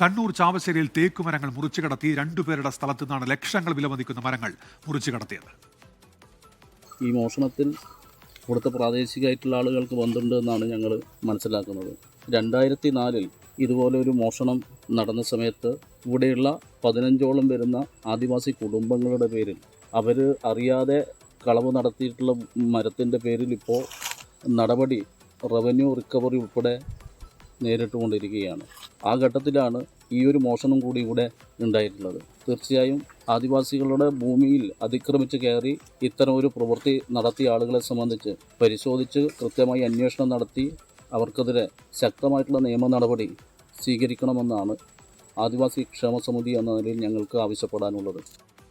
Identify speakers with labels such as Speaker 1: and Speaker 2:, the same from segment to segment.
Speaker 1: കണ്ണൂർ ചാവശ്ശേരിയിൽ തേക്കുമരങ്ങൾ മുറിച്ചു കടത്തി രണ്ടുപേരുടെ സ്ഥലത്തു നിന്നാണ് ലക്ഷങ്ങൾ വിലമതിക്കുന്ന മരങ്ങൾ മുറിച്ചു കടത്തിയത്.
Speaker 2: ഈ മോഷണത്തിൽ ഇവിടുത്തെ പ്രാദേശികമായിട്ടുള്ള ആളുകൾക്ക് ബന്ധമുണ്ട് എന്നാണ് ഞങ്ങൾ മനസ്സിലാക്കുന്നത്. 2004 ഇതുപോലെ ഒരു മോഷണം നടന്ന സമയത്ത് ഇവിടെയുള്ള 15ഓളം വരുന്ന ആദിവാസി കുടുംബങ്ങളുടെ പേരിൽ അവർ അറിയാതെ കളവ് നടത്തിയിട്ടുള്ള മരത്തിൻ്റെ പേരിൽ ഇപ്പോൾ നടപടി റവന്യൂ റിക്കവറി ഉൾപ്പെടെ നേരിട്ടുകൊണ്ടിരിക്കുകയാണ്. ആ ഘട്ടത്തിലാണ് ഈ ഒരു മോഷണം കൂടി ഇവിടെ ഉണ്ടായിട്ടുള്ളത്. തീർച്ചയായും ആദിവാസികളുടെ ഭൂമിയിൽ അതിക്രമിച്ച് കയറി ഇത്തരം ഒരു പ്രവൃത്തി നടത്തിയ ആളുകളെ സംബന്ധിച്ച് പരിശോധിച്ച് കൃത്യമായി അന്വേഷണം നടത്തി അവർക്കെതിരെ ശക്തമായിട്ടുള്ള നിയമ നടപടി സ്വീകരിക്കണമെന്നാണ് ആദിവാസി ക്ഷേമ സമിതി എന്ന നിലയിൽ ഞങ്ങൾക്ക് ആവശ്യപ്പെടാനുള്ളത്.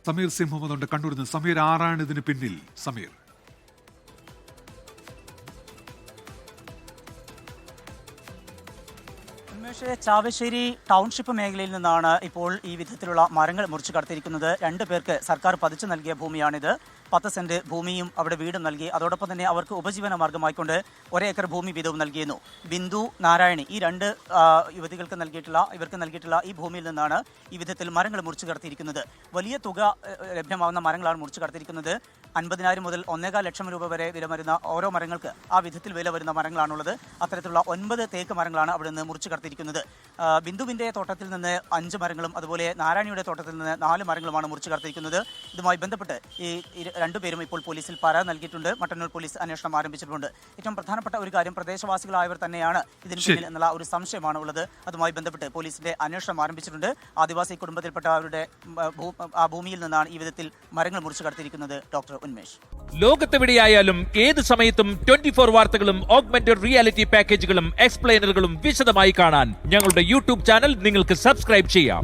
Speaker 1: സമീർ സി മുഹമ്മദ് ഉണ്ട് കണ്ണൂരിൽ നിന്ന്. സമീർ, ആരാണ് ഇതിന് പിന്നിൽ? സമീർ,
Speaker 3: ചാവശ്ശേരി ടൗൺഷിപ്പ് മേഖലയിൽ നിന്നാണ് ഇപ്പോൾ ഈ വിധത്തിലുള്ള മരങ്ങൾ മുറിച്ചു കടത്തിയിരിക്കുന്നത്. 2 പേർക്ക് സർക്കാർ പതിച്ചു നൽകിയ ഭൂമിയാണിത്. 10 സെന്റ് ഭൂമിയും അവിടെ വീടും നൽകി. അതോടൊപ്പം തന്നെ അവർക്ക് ഉപജീവന മാർഗമായിക്കൊണ്ട് 1 ഏക്കർ ഭൂമി വീതവും നൽകിയിരുന്നു. ബിന്ദു, നാരായണി ഈ 2 ഇവർക്ക് നൽകിയിട്ടുള്ള ഈ ഭൂമിയിൽ നിന്നാണ് ഈ വിധത്തിൽ മരങ്ങൾ മുറിച്ചു കടത്തിയിരിക്കുന്നത്. വലിയ തുക ലഭ്യമാകുന്ന മരങ്ങളാണ് മുറിച്ചു കടത്തിയിരിക്കുന്നത്. 50,000 മുതൽ 1.25 ലക്ഷം രൂപ വരെ വില വരുന്ന ഓരോ മരങ്ങൾക്ക് ആ വിധത്തിൽ വില വരുന്ന മരങ്ങളാണുള്ളത്. അത്തരത്തിലുള്ള 9 തേക്ക് മരങ്ങളാണ് അവിടെ നിന്ന് മുറിച്ചു കടത്തിയിരിക്കുന്നത്. ബിന്ദുവിൻ്റെ തോട്ടത്തിൽ നിന്ന് 5 മരങ്ങളും അതുപോലെ നാരായണിയുടെ തോട്ടത്തിൽ നിന്ന് 4 മരങ്ങളുമാണ് മുറിച്ചു കടത്തിയിരിക്കുന്നത്. ഇതുമായി ബന്ധപ്പെട്ട് ഈ 2 പേരും ഇപ്പോൾ പോലീസിൽ പരാതി നൽകിയിട്ടുണ്ട്. മട്ടന്നൂർ പോലീസ് അന്വേഷണം ആരംഭിച്ചിട്ടുണ്ട്. ഏറ്റവും പ്രധാനപ്പെട്ട ഒരു കാര്യം, പ്രദേശവാസികളായവർ തന്നെയാണ് ഇതിന് പിന്നിൽ എന്നുള്ള ഒരു സംശയമാണ് ഉള്ളത്. അതുമായി ബന്ധപ്പെട്ട് പോലീസിന്റെ അന്വേഷണം ആരംഭിച്ചിട്ടുണ്ട്. ആദിവാസി കുടുംബത്തിൽപ്പെട്ടവരുടെ ആ ഭൂമിയിൽ നിന്നാണ് ഈ വിധത്തിൽ മരങ്ങൾ മുറിച്ചു കടത്തിയിരിക്കുന്നത്. ഡോക്ടർ ഉന്മേഷ്,
Speaker 4: ലോകത്തെവിടെയായാലും ഏത് സമയത്തും 24 വാർത്തകളും ഓഗ്മെന്റഡ് റിയാലിറ്റി പാക്കേജുകളും എക്സ്പ്ലെയിനറുകളും വിശദമായി കാണാൻ ഞങ്ങളുടെ യൂട്യൂബ് ചാനൽ നിങ്ങൾക്ക് സബ്സ്ക്രൈബ് ചെയ്യാം.